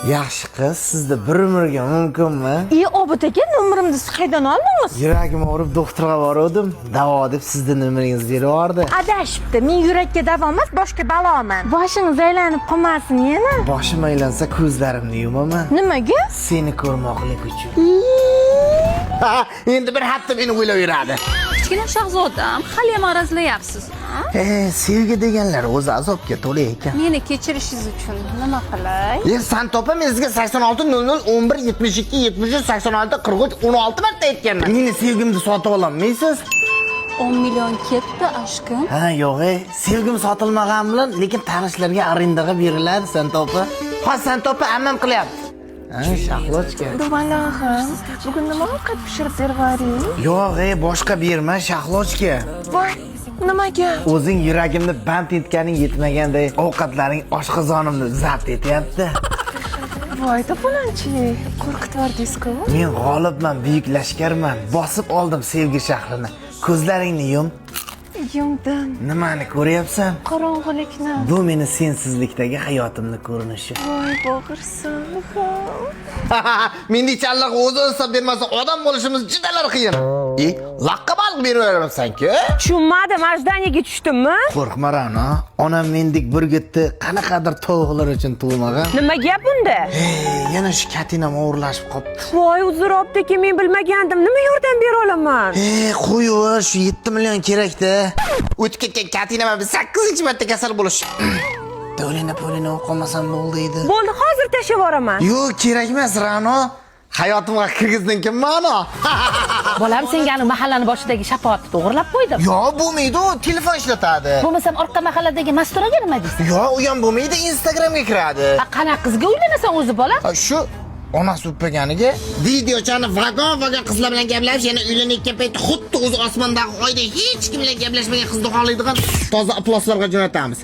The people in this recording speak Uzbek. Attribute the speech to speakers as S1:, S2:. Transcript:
S1: Yaxshi qiz, sizda bir umrga mumkinmi?
S2: Obod aka, nomerimni siz qaydan oldingiz?
S1: Yuragim og'rib doktorga borgandim. Davo deb sizning nomeringizni berib yubordi.
S2: Adashibdi. Men yurakka davo emas, boshqa baloman. Boshingiz aylanib qolmasin yana.
S1: Boshim aylansa ko'zlarimni yumaman.
S2: Nimaga?
S1: Seni ko'rmoqlik uchun. Endi bir hafta meni o'ylab yuradi.
S3: Kichkina shahzodam, hali ham arazlayapsizmi?
S1: Sevgi deganlar o'zi azobga to'la ekan.
S3: Meni kechirishingiz uchun nima qilay?
S1: Sen topa men sizga 8600 11 72 73 86 43 16 marta aytganman. Meni sevgimni sotib ololmaysiz?
S3: 10 million ketdi aşkım.
S1: Ha, yo'q, sevgim sotilmagan bilan, lekin tanishlarga arendaga beriladi sen topa. Ha, sen topa ammam qilyapti. Ha, shahlochka.
S2: Duvalog'im, bugun nima ovqat pishirib bervaring?
S1: Yo'q, boshqa berma, shahlochka.
S2: Voy, nimaga?
S1: O'zing yuragimni band etganing yetmaganday ovqatlaring oshqozonimni zabt etyapti.
S2: Voy, to'polonchi, qo'rqitvordingiz-ku.
S1: Men g'olibman, buyuk lashkarman. Bosib oldim sevgi shahrini. Ko'zlaringni yum.
S2: Yumdim.
S1: Nimani ko'ryapsan?
S2: Qorong'ulikni.
S1: Bu meni sensizlikdagi hayotimni ko'rinishi.
S2: Voy, bo'g'irsin.
S1: Mendichanlar o'zi hisob bermasa odam bo'lishimiz judalar qiyin. Laqqa baliq beraveribsan-ku?
S2: Tushunmadim, ajdaniyaga tushdimmi?
S1: Qo'rqma Ra'no. Onam mendek burgutni qanaqadir tovuqlar uchun tug'magan.
S2: Nima gap bunda?
S1: Yana shu katinam o'g'irlashib qopti.
S2: Voy, uzr optaki, men bilmagandim. Nima yordam bera olaman?
S1: Qo'yver, shu 7 million kerak-da. O'tib ketgan katinam 8-marta kasal bo'lish. To'lina o'qimasam bo'ldi edi.
S2: Bo'ldi, hozir tashlab yuboraman.
S1: Yo'q, kerak emas Ra'no. Hayotimga kirgizding kim ma'no?
S4: Bolam senga mahallani boshidagi shafoatni to'g'irlab qo'ydim.
S1: Yo'q, bo'lmaydi, u telefon ishlatadi.
S4: Bo'lmasam orqa mahalladagi masturaga nima deysan?
S1: Yo'q, u ham bo'lmaydi, Instagramga kiradi.
S4: Qanaqa qizga uylanasan o'zi bola?
S1: Shu onasi o'ppaganiga videochani vagon qizlar bilan gaplashish, yana uylanayotgan paytda xuddi o'zi osmondagi oyda hech kim bilan gaplashmagan qizni xohlaydigan toza aploslarga jo'natamiz.